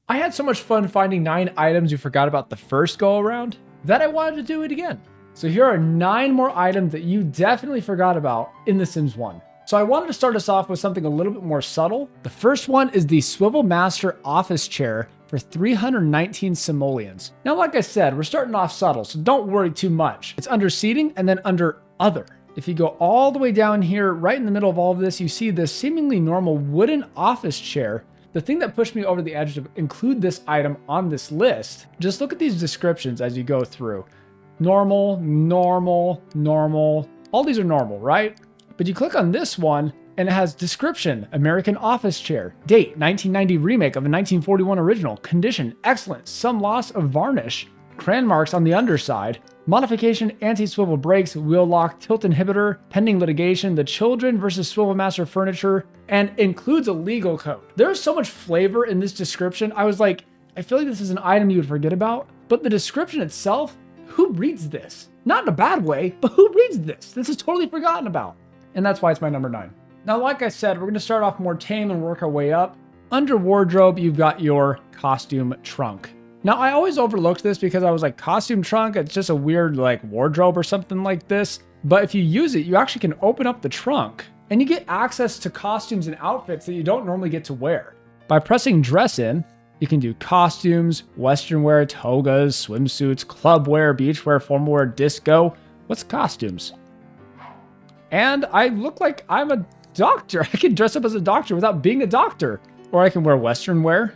I had so much fun finding 9 items you forgot about the first go around that I wanted to do it again. So here are 9 more items that you definitely forgot about in The Sims 1. So I wanted to start us off with something a little bit more subtle. The first one is the Swivel Master office chair for 319 simoleons. Now, like I said, we're starting off subtle, so don't worry too much. It's under seating and then under other. If you go all the way down here, right in the middle of all of this, you see this seemingly normal wooden office chair. The thing that pushed me over the edge to include this item on this list, just look at these descriptions as you go through. Normal, normal, normal. All these are normal, right? But you click on this one and it has description, American office chair. Date, 1990 remake of a 1941 original. Condition, excellent. Some loss of varnish. Crayon marks on the underside. Modification, anti-swivel brakes, wheel lock, tilt inhibitor, pending litigation, the children versus Swivel Master furniture, and includes a legal code. There's so much flavor in this description. I was like, I feel like this is an item you would forget about, but the description itself, who reads this? Not in a bad way, but who reads this? This is totally forgotten about. And that's why it's my number 9. Now, like I said, we're gonna start off more tame and work our way up. Under wardrobe, you've got your costume trunk. Now, I always overlooked this because I was like, costume trunk, it's just a weird like wardrobe or something like this. But if you use it, you actually can open up the trunk and you get access to costumes and outfits that you don't normally get to wear. By pressing dress in, you can do costumes, western wear, togas, swimsuits, club wear, beach wear, formal wear, disco. What's costumes? And I look like I'm a doctor. I can dress up as a doctor without being a doctor. Or I can wear western wear,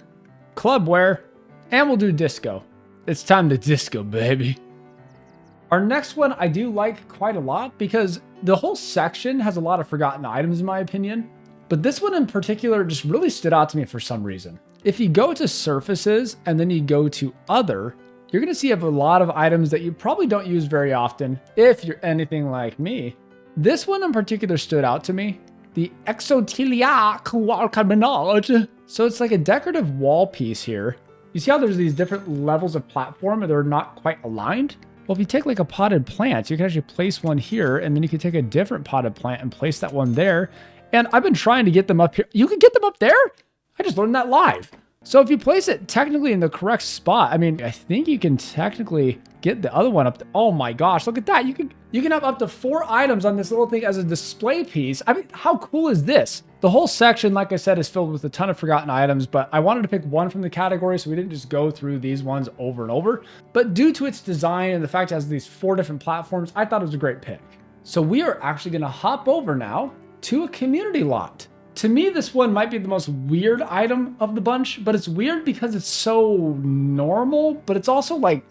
club wear, and we'll do disco. It's time to disco, baby. Our next one I do like quite a lot because the whole section has a lot of forgotten items in my opinion. But this one in particular just really stood out to me for some reason. If you go to surfaces and then you go to other, you're gonna see you have a lot of items that you probably don't use very often if you're anything like me. This one in particular stood out to me. The Exotilia Qualcarbonage. So it's like a decorative wall piece here. You see how there's these different levels of platform and they're not quite aligned? Well, if you take like a potted plant, you can actually place one here and then you can take a different potted plant and place that one there. And I've been trying to get them up here. You can get them up there? I just learned that live. So if you place it technically in the correct spot, I mean, I think you can technically get the other one up there. Oh my gosh, look at that. You can have up to 4 items on this little thing as a display piece. I mean, how cool is this? The whole section, like I said, is filled with a ton of forgotten items, but I wanted to pick one from the category so we didn't just go through these ones over and over. But due to its design and the fact it has these 4 different platforms, I thought it was a great pick. So we are actually gonna hop over now to a community lot. To me, this one might be the most weird item of the bunch, but it's weird because it's so normal, but it's also like,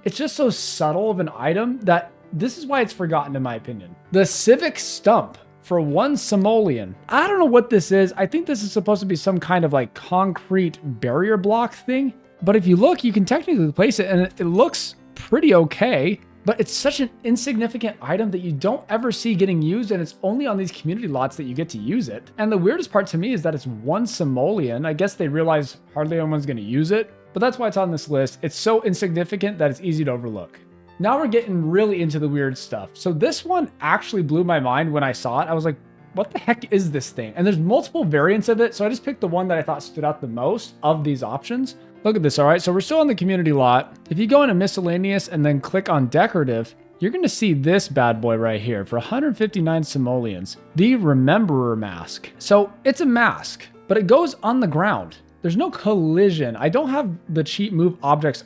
it's just so subtle of an item that this is why it's forgotten in my opinion. The Civic Stump for 1 simoleon. I don't know what this is. I think this is supposed to be some kind of like concrete barrier block thing. But if you look, you can technically place it and it looks pretty okay. But it's such an insignificant item that you don't ever see getting used, and it's only on these community lots that you get to use it. And the weirdest part to me is that it's 1 simoleon. I guess they realize hardly anyone's going to use it, but that's why it's on this list. It's so insignificant that it's easy to overlook. Now we're getting really into the weird stuff. So this one actually blew my mind when I saw it. I was like, what the heck is this thing? And there's multiple variants of it, so I just picked the one that I thought stood out the most of these options. Look at this, all right? So we're still on the community lot. If you go into miscellaneous and then click on decorative, you're gonna see this bad boy right here for 159 simoleons, the Rememberer mask. So it's a mask, but it goes on the ground. There's no collision. I don't have the cheat move objects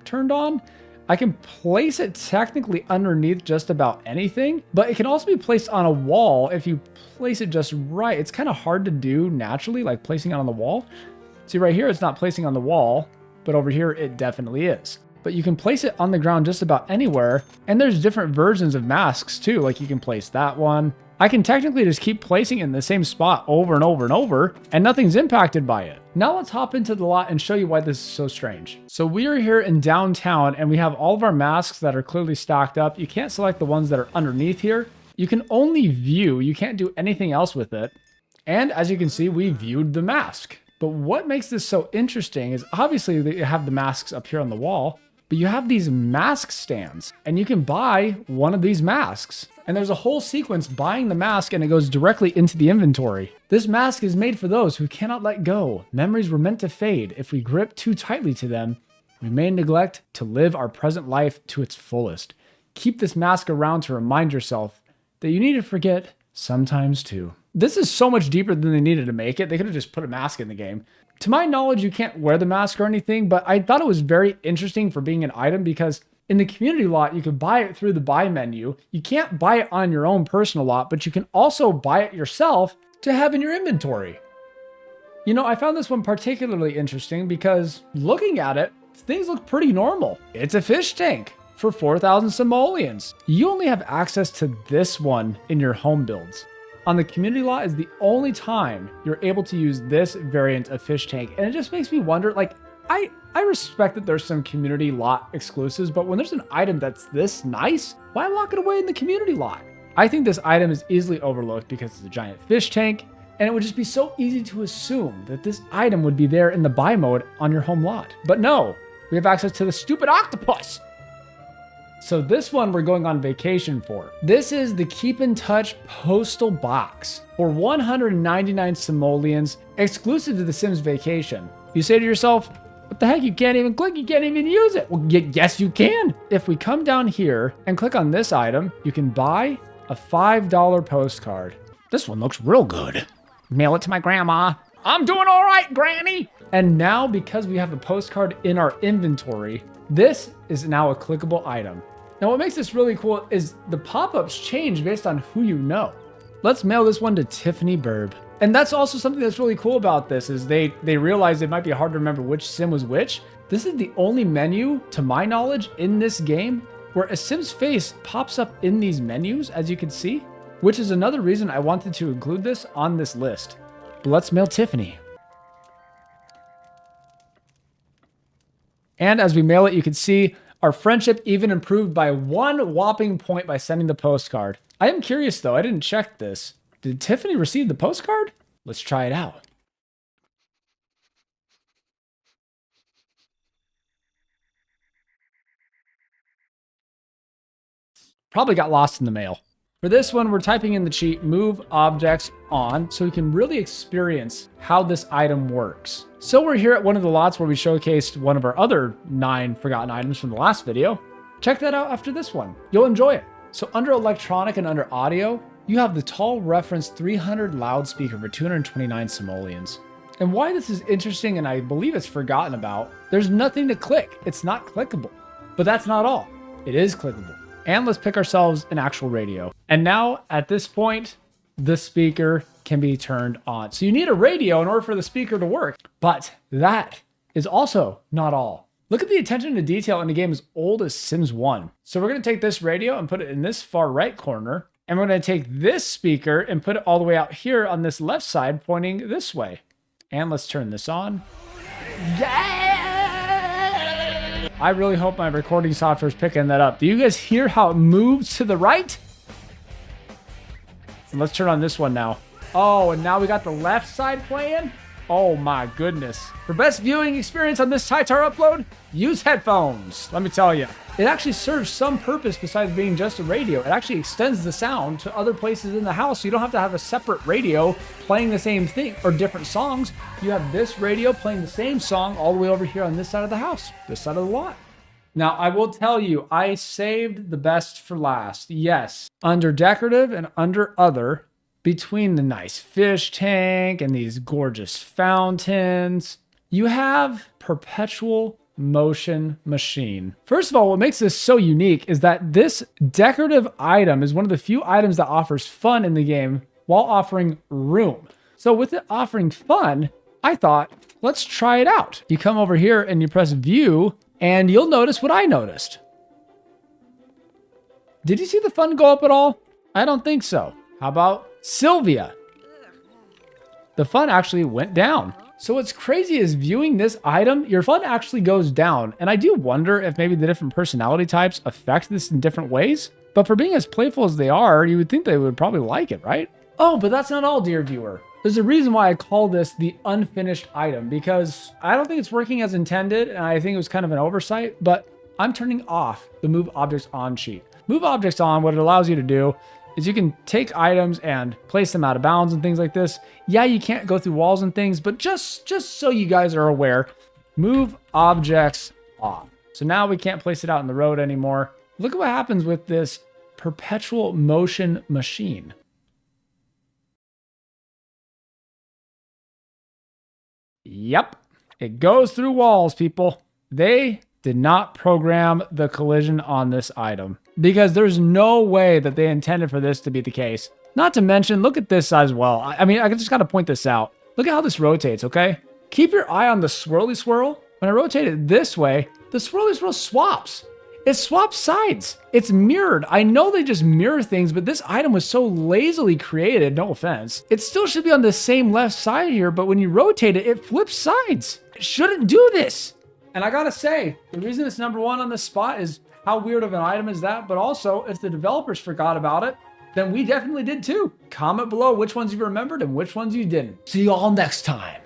turned on. I can place it technically underneath just about anything, but it can also be placed on a wall if you place it just right. It's kind of hard to do naturally, like placing it on the wall. See right here, it's not placing on the wall, but over here it definitely is. But you can place it on the ground just about anywhere. And there's different versions of masks too. Like you can place that one. I can technically just keep placing it in the same spot over and over and over, and nothing's impacted by it. Now let's hop into the lot and show you why this is so strange. So we are here in downtown and we have all of our masks that are clearly stacked up. You can't select the ones that are underneath here. You can only view, you can't do anything else with it. And as you can see, we viewed the mask. But what makes this so interesting is obviously they have the masks up here on the wall, but you have these mask stands and you can buy one of these masks. And there's a whole sequence buying the mask and it goes directly into the inventory. This mask is made for those who cannot let go. Memories were meant to fade. If we grip too tightly to them, we may neglect to live our present life to its fullest. Keep this mask around to remind yourself that you need to forget sometimes too. This is so much deeper than they needed to make it. They could have just put a mask in the game. To my knowledge, you can't wear the mask or anything, but I thought it was very interesting for being an item because in the community lot, you could buy it through the buy menu. You can't buy it on your own personal lot, but you can also buy it yourself to have in your inventory. You know, I found this one particularly interesting because looking at it, things look pretty normal. It's a fish tank for 4,000 simoleons. You only have access to this one in your home builds. On the community lot is the only time you're able to use this variant of fish tank. And it just makes me wonder, like, I respect that there's some community lot exclusives, but when there's an item that's this nice, why lock it away in the community lot? I think this item is easily overlooked because it's a giant fish tank, and it would just be so easy to assume that this item would be there in the buy mode on your home lot. But no, we have access to the stupid octopus. So this one we're going on vacation for. This is the Keep in Touch postal box for 199 simoleons, exclusive to the Sims Vacation. You say to yourself, what the heck, you can't even click, you can't even use it. Well, yes, you can. If we come down here and click on this item, you can buy a $5 postcard. This one looks real good. Mail it to my grandma. I'm doing all right, Granny. And now, because we have a postcard in our inventory, this is now a clickable item. Now, what makes this really cool is the pop-ups change based on who you know. Let's mail this one to Tiffany Burb. And that's also something that's really cool about this is they realized it might be hard to remember which sim was which. This is the only menu, to my knowledge, in this game where a sim's face pops up in these menus, as you can see, which is another reason I wanted to include this on this list. But let's mail Tiffany. And as we mail it, you can see our friendship even improved by 1 whopping point by sending the postcard. I am curious though, I didn't check this. Did Tiffany receive the postcard? Let's try it out. Probably got lost in the mail. For this one, we're typing in the cheat move objects on so we can really experience how this item works. So we're here at one of the lots where we showcased one of our other 9 forgotten items from the last video. Check that out after this one. You'll enjoy it. So under electronic and under audio, you have the tall reference 300 loudspeaker for 229 simoleons. And why this is interesting, and I believe it's forgotten about, there's nothing to click. It's not clickable. But that's not all. It is clickable. And let's pick ourselves an actual radio. And now, at this point, the speaker can be turned on. So you need a radio in order for the speaker to work. But that is also not all. Look at the attention to detail in a game as old as Sims 1. So we're going to take this radio and put it in this far right corner. And we're going to take this speaker and put it all the way out here on this left side, pointing this way. And let's turn this on. Yeah! I really hope my recording software is picking that up. Do you guys hear how it moves to the right? And let's turn on this one now. Oh, and now we got the left side playing? Oh my goodness. For best viewing experience on this Titar upload, use headphones. Let me tell you. It actually serves some purpose besides being just a radio. It actually extends the sound to other places in the house, so you don't have to have a separate radio playing the same thing or different songs. You have this radio playing the same song all the way over here on this side of the house, this side of the lot. Now, I will tell you, I saved the best for last. Yes, under decorative and under other, between the nice fish tank and these gorgeous fountains, you have perpetual motion machine. First of all, what makes this so unique is that this decorative item is one of the few items that offers fun in the game while offering room. So with it offering fun, I thought, let's try it out. You come over here and you press view and you'll notice what I noticed. Did you see the fun go up at all? I don't think so. How about Sylvia? The fun actually went down. So what's crazy is viewing this item, your fun actually goes down. And I do wonder if maybe the different personality types affect this in different ways. But for being as playful as they are, you would think they would probably like it, right? Oh, but that's not all, dear viewer. There's a reason why I call this the unfinished item, because I don't think it's working as intended, and I think it was kind of an oversight, but I'm turning off the Move Objects On cheat. Move Objects On, what it allows you to do is you can take items and place them out of bounds and things like this. Yeah, you can't go through walls and things, but just so you guys are aware, Move Objects Off. So now we can't place it out in the road anymore. Look at what happens with this perpetual motion machine. Yep, it goes through walls, people. They did not program the collision on this item because there's no way that they intended for this to be the case. Not to mention, look at this as well. I mean, I just got to point this out. Look at how this rotates, okay? Keep your eye on the swirly swirl. When I rotate it this way, the swirly swirl swaps. It swaps sides. It's mirrored. I know they just mirror things, but this item was so lazily created, no offense. It still should be on the same left side here, but when you rotate it, it flips sides. It shouldn't do this. And I gotta say, the reason it's number one on this spot is how weird of an item is that, but also if the developers forgot about it, then we definitely did too. Comment below which ones you remembered and which ones you didn't. See you all next time.